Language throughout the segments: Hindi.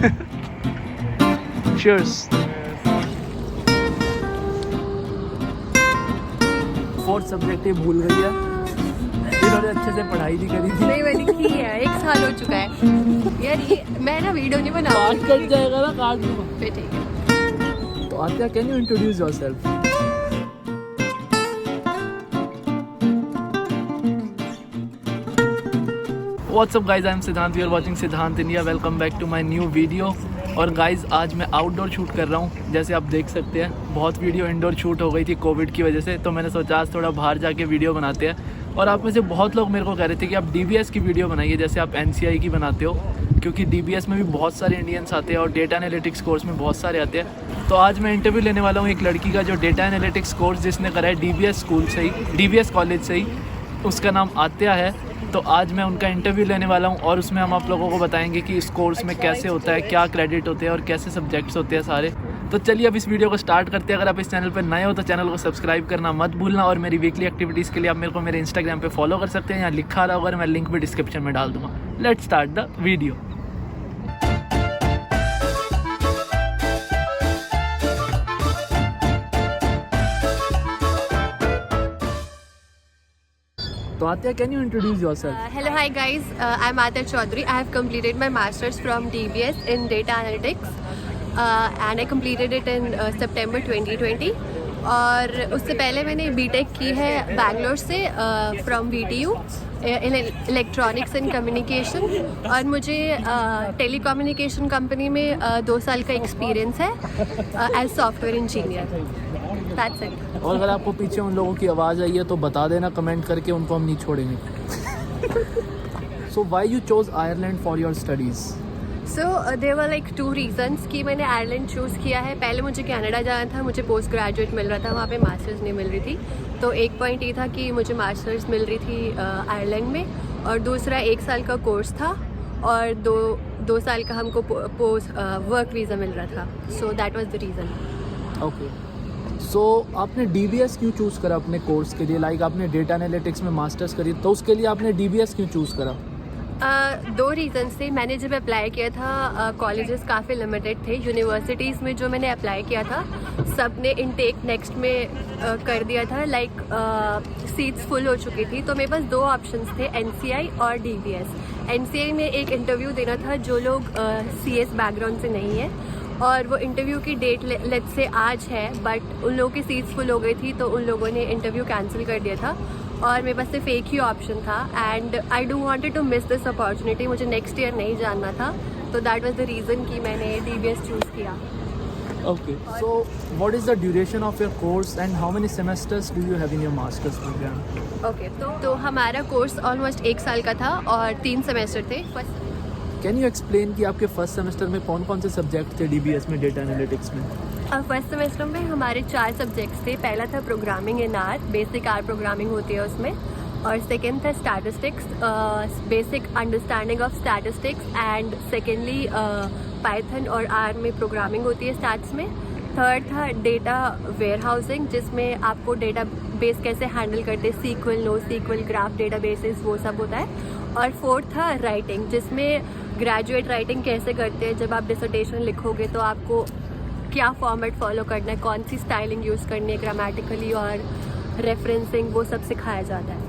Cheers. फोर्थ सब्जेक्ट ये भूल गई है, इन्होंने अच्छे से पढ़ाई नहीं करी थी। नहीं मैंने की है, 1 साल हो चुका है यार। ये मैं ना वीडियो नहीं बना काट कट जाएगा ना, काट दूंगा। फिर ठीक है। तो आत्या, can you introduce yourself? What's up guys, I am सिद्धांत, you are watching Siddhant India. Welcome back to my new video. और गाइज आज मैं आउटडोर शूट कर रहा हूँ, जैसे आप देख सकते हैं। बहुत वीडियो इंडोर शूट हो गई थी कोविड की वजह से, तो मैंने सोचा आज थोड़ा बाहर जाके वीडियो बनाते हैं। और आप में से बहुत लोग मेरे को कह रहे थे कि आप DBS की वीडियो बनाइए, जैसे आप NCI की बनाते हो, क्योंकि DBS में भी बहुत सारे इंडियंस आते हैं और डेटा एनालिटिक्स कोर्स में बहुत सारे आते हैं। तो आज मैं इंटरव्यू लेने वाला हूँ एक लड़की का, जो डेटा एनालिटिक्स कोर्स जिसने करा है DBS स्कूल से ही, DBS कॉलेज से ही। उसका नाम आत्या है। तो आज मैं उनका इंटरव्यू लेने वाला हूं और उसमें हम आप लोगों को बताएंगे कि इस कोर्स में कैसे होता है, क्या क्रेडिट होते हैं और कैसे सब्जेक्ट्स होते हैं सारे। तो चलिए अब इस वीडियो को स्टार्ट करते हैं। अगर आप इस चैनल पर नए हो तो चैनल को सब्सक्राइब करना मत भूलना। और मेरी वीकली एक्टिविटीज़ के लिए आप मेरे को मेरे इंस्टाग्राम पे फॉलो कर सकते हैं, यहाँ लिखा रहा होगा, मैं लिंक भी डिस्क्रिप्शन में डाल दूँगा। Let's start the video. तो आत्या, can you introduce yourself? Hello, hi guys. I'm Atya Chaudhary. I have completed my masters from DBS in data analytics, and I completed it in September 2020. और उससे पहले मैंने BTech की है बैंगलोर से from VTU in electronics and communication. और मुझे टेलीकम्युनिकेशन कंपनी में 2 साल का एक्सपीरियंस है as software engineer. That's it. और अगर आपको पीछे उन लोगों की आवाज़ आई है तो बता देना कमेंट करके, उनको हम नहीं छोड़ेंगे। So why you chose Ireland for your studies? So there were like 2 reasons कि मैंने आयरलैंड चूज़ किया है। पहले मुझे कनाडा जाना था, मुझे पोस्ट ग्रेजुएट मिल रहा था, वहाँ पे मास्टर्स नहीं मिल रही थी। तो एक पॉइंट ये था कि मुझे मास्टर्स मिल रही थी आयरलैंड में, और दूसरा 1 साल का कोर्स था और दो साल का हमको पोस्ट वर्क वीज़ा मिल रहा था। So that was the reason. Okay, so आपने DBS क्यों चूज़ करा अपने कोर्स के लिए? लाइक आपने डेटा एनालिटिक्स में मास्टर्स करी, तो उसके लिए आपने DBS क्यों चूज़ करा? 2 रीज़न्स थे। मैंने जब अप्लाई किया था कॉलेजेस काफ़ी लिमिटेड थे। यूनिवर्सिटीज़ में जो मैंने अप्लाई किया था सब ने इनटेक नेक्स्ट में कर दिया था, लाइक सीट्स फुल हो चुकी थी। तो मेरे पास 2 ऑप्शंस थे, NCI और DBS। NCI में एक इंटरव्यू देना था जो लोग CS बैकग्राउंड से नहीं है, और वो इंटरव्यू की डेट लेट्स से आज है, बट उन लोगों की सीट्स फुल हो गई थी तो उन लोगों ने इंटरव्यू कैंसिल कर दिया था और मेरे पास सिर्फ एक ही ऑप्शन था। And I do wanted to miss this opportunity, मुझे नेक्स्ट ईयर नहीं जानना था। तो दैट वाज द रीज़न कि मैंने DBS चूज़ किया। Okay, so what is the duration of your course and how many semesters do you have in your masters programme? Okay, तो हमारा कोर्स ऑलमोस्ट 1 साल का था और 3 सेमेस्टर थे। कैन यू एक्सप्लेन कि आपके फर्स्ट सेमेस्टर में कौन कौन से सब्जेक्ट थे DBS में, डेटा एनालिटिक्स में? फर्स्ट सेमेस्टर में हमारे 4 सब्जेक्ट्स थे। पहला था programming in are, basic R programming होती है उसमें। और सेकेंड था statistics, basic understanding of statistics. And secondly Python और आर में प्रोग्रामिंग होती है स्टैट्स में। थर्ड था डेटा वेयर हाउसिंग, जिसमें आपको डेटा बेस कैसे हैंडल करते हैं, SQL, NoSQL, graph data basis, वो सब होता है। और फोर्थ था राइटिंग, जिसमें ग्रेजुएट राइटिंग कैसे करते हैं। जब आप डिसर्टेशन लिखोगे तो आपको क्या फॉर्मेट फॉलो करना है, कौन सी स्टाइलिंग यूज़ करनी है ग्रामेटिकली और रेफरेंसिंग, वो सब सिखाया जाता है।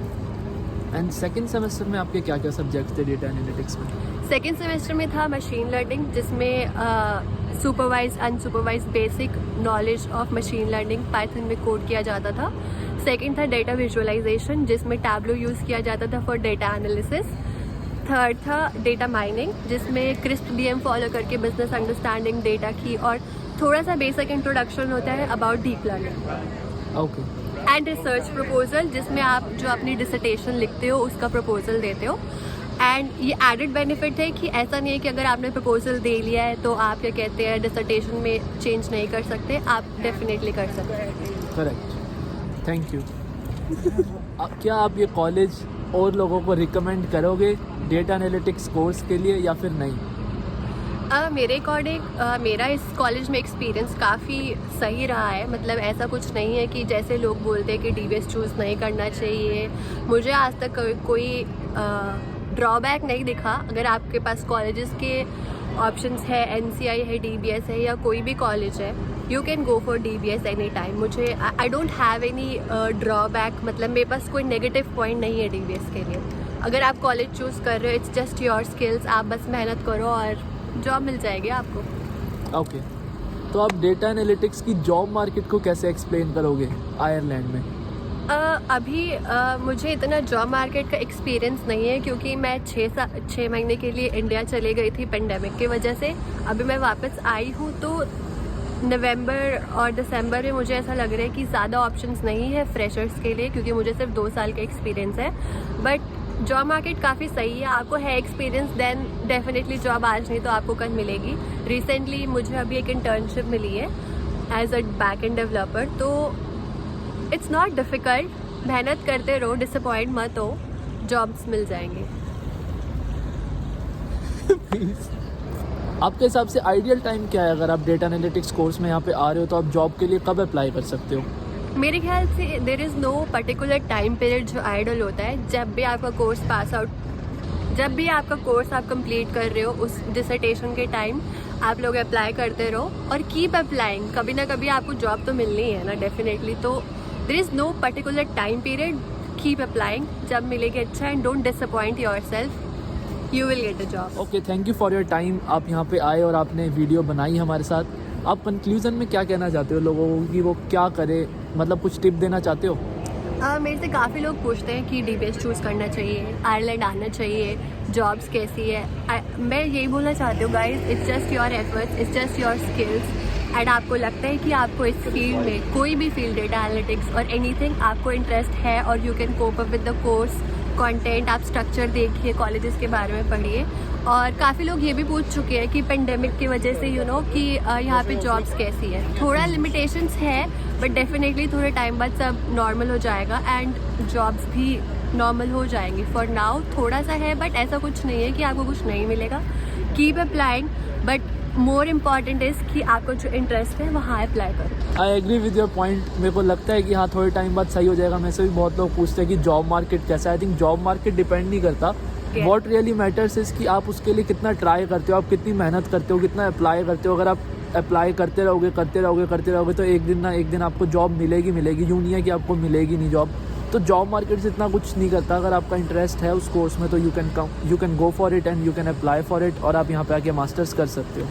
एंड सेकेंड सेमेस्टर में आपके क्या क्या सब्जेक्ट्स थे डेटा एनालिटिक्स में? सेकेंड सेमेस्टर में था मशीन लर्निंग, जिसमें supervise unsupervise basic knowledge of machine learning Python में कोड किया जाता था। सेकेंड था डेटा विजुअलाइजेशन, जिसमें टैब्लो यूज़ किया जाता था फॉर डेटा एनालिसिस। थर्ड था डेटा माइनिंग, जिसमें CRISP-DM फॉलो करके बिजनेस अंडरस्टैंडिंग डेटा की और थोड़ा सा बेसिक इंट्रोडक्शन होता है about deep learning. Okay. And research proposal, जिसमें आप जो अपनी डिसर्टेशन लिखते हो उसका प्रपोजल देते हो। एंड ये एडेड बेनिफिट है कि ऐसा नहीं है कि अगर आपने प्रपोजल दे लिया है तो आप क्या कहते हैं डिसर्टेशन में चेंज नहीं कर सकते, आप डेफिनेटली कर सकते हैं। Correct, thank you. क्या आप ये कॉलेज और लोगों को रिकमेंड करोगे डेटा एनालिटिक्स कोर्स के लिए या फिर नहीं? मेरे अकॉर्डिंग मेरा इस कॉलेज में एक्सपीरियंस काफ़ी सही रहा है। मतलब ऐसा कुछ नहीं है कि जैसे लोग बोलते हैं कि DBS चूज़ नहीं करना चाहिए। मुझे आज तक कोई ड्रॉबैक नहीं दिखा। अगर आपके पास कॉलेजेस के ऑप्शंस है, NCI है, DBS है या कोई भी कॉलेज है, you can go for DBS any time. मुझे I don't have any drawback, मतलब मेरे पास कोई नेगेटिव पॉइंट नहीं है DBS के लिए. अगर आप कॉलेज चूज़ कर रहे हो, इट्स जस्ट योर स्किल्स, आप बस मेहनत करो और जॉब मिल जाएगी आपको. ओके तो आप डेटा एनालिटिक्स की जॉब मार्केट को कैसे एक्सप्लेन करोगे आयरलैंड में? अभी मुझे इतना जॉब मार्केट का एक्सपीरियंस नहीं है क्योंकि मैं 6 महीने के लिए इंडिया चले गई थी पेंडेमिक की वजह से. अभी मैं वापस आई हूँ तो नवंबर और दिसंबर में मुझे ऐसा लग रहा है कि ज़्यादा ऑप्शंस नहीं है फ्रेशर्स के लिए क्योंकि मुझे सिर्फ 2 साल का एक्सपीरियंस है. बट जॉब मार्केट काफ़ी सही है. आपको है एक्सपीरियंस देन डेफिनेटली जॉब आज नहीं तो आपको कल मिलेगी. रिसेंटली मुझे अभी एक इंटर्नशिप मिली है as a back end developer. तो इट्स नॉट डिफ़िकल्ट, मेहनत करते रहो, डिसअपॉइंट मत हो, जॉब्स मिल जाएंगे. आपके हिसाब से आइडियल टाइम क्या है अगर आप डेटा एनालिटिक्स कोर्स में यहाँ पे आ रहे हो तो आप जॉब के लिए कब अप्लाई कर सकते हो? मेरे ख्याल से there is no particular time period जो आइडियल होता है. जब भी आपका कोर्स पास आउट, जब भी आपका कोर्स आप कंप्लीट कर रहे हो उस डिसर्टेशन के टाइम आप लोग अप्लाई करते रहो और कीप अप्लाइंग. कभी ना कभी आपको जॉब तो मिलनी है ना डेफिनेटली. तो there is no particular time period, keep applying, जब मिलेगी अच्छा. And don't disappoint yourself, you will get a job. Okay thank you for your time. आप यहाँ पे आए और आपने वीडियो बनाई हमारे साथ. आप कंक्लूजन में क्या कहना चाहते हो लोगों को कि वो क्या करे, मतलब कुछ टिप देना चाहते हो? मेरे से काफ़ी लोग पूछते हैं कि DBS चूज़ करना चाहिए, आयरलैंड आना चाहिए, जॉब्स कैसी है. मैं यही बोलना चाहती हूँ guys, it's just your efforts, it's just your skills. And आपको लगता है कि आपको इस फील्ड में, कोई भी फील्ड, डेटा एनालिटिक्स और एनीथिंग, आपको इंटरेस्ट है और you can cope up with the course content. आप स्ट्रक्चर देखिए, कॉलेजेस के बारे में पढ़िए. और काफ़ी लोग ये भी पूछ चुके हैं कि पेंडेमिक की वजह से कि यहाँ पे जॉब्स कैसी है. थोड़ा लिमिटेशंस है बट डेफिनेटली थोड़े टाइम बाद सब नॉर्मल हो जाएगा एंड जॉब्स भी नॉर्मल हो जाएंगी. फॉर नाउ थोड़ा सा है बट ऐसा कुछ नहीं है कि आपको कुछ नहीं मिलेगा. Keep applying but more important is कि आपको जो इंटरेस्ट है वहाँ अप्लाई करो. I agree with your point. मेरे को लगता है कि हाँ थोड़े टाइम बाद सही हो जाएगा. मेरे से भी बहुत लोग पूछते हैं कि जॉब मार्केट कैसा है. I think job market depend नहीं करता. वॉट रियली मैटर्स इज़ कि आप उसके लिए कितना ट्राई करते हो, आप कितनी मेहनत करते हो, कितना अप्लाई करते हो. अगर आप अप्लाई करते रहोगे तो एक दिन ना एक दिन आपको जॉब मिलेगी. यूँ नहीं है कि आपको मिलेगी नहीं जॉब. तो जॉब मार्केट से इतना कुछ नहीं करता. अगर आपका इंटरेस्ट है उस कोर्स में तो you can go for it and you can apply for it और आप यहाँ पे आके मास्टर्स कर सकते हो.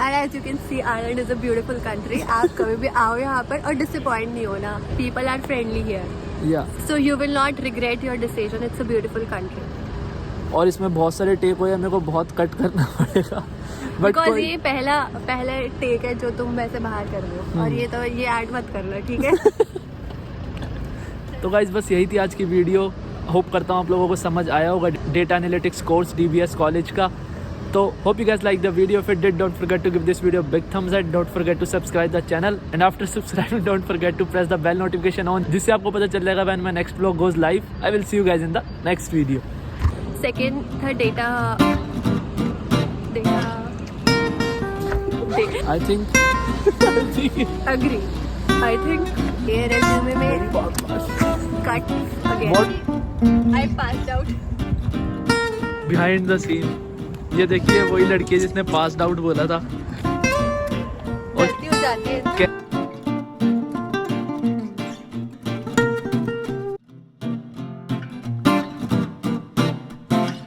And as you can see, Ireland is a beautiful country. आप कभी भी आओ यहाँ पर और disappoint नहीं होना. People are friendly here. Yeah. So you will not regret your decision. It's a beautiful country. और इसमें बहुत सारे टेक हो या मेरे को बहुत कट करना पड़ेगा. Because ये पहला टेक है जो तुम वैसे बाहर कर रहे हो और ये ऐड मत करना, ठीक है? तो गाइस बस यही थी आज की वीडियो. होप करता हूँ आप लोगों को समझ आया होगा data analytics course DBS college का. So hope you guys like the video. If it did, don't forget to give this video a big thumbs up. Don't forget to subscribe the channel. And after subscribing, don't forget to press the bell notification on. जिससे आपको पता चल जाएगा when my next vlog goes live. I will see you guys in the next video. Second था data. I think. Agree. I think ये resume में cut again. What? I passed out. Behind the scene. ये देखिए वही लड़की है जिसने पास्ड आउट बोला था. गलती हो जाती है.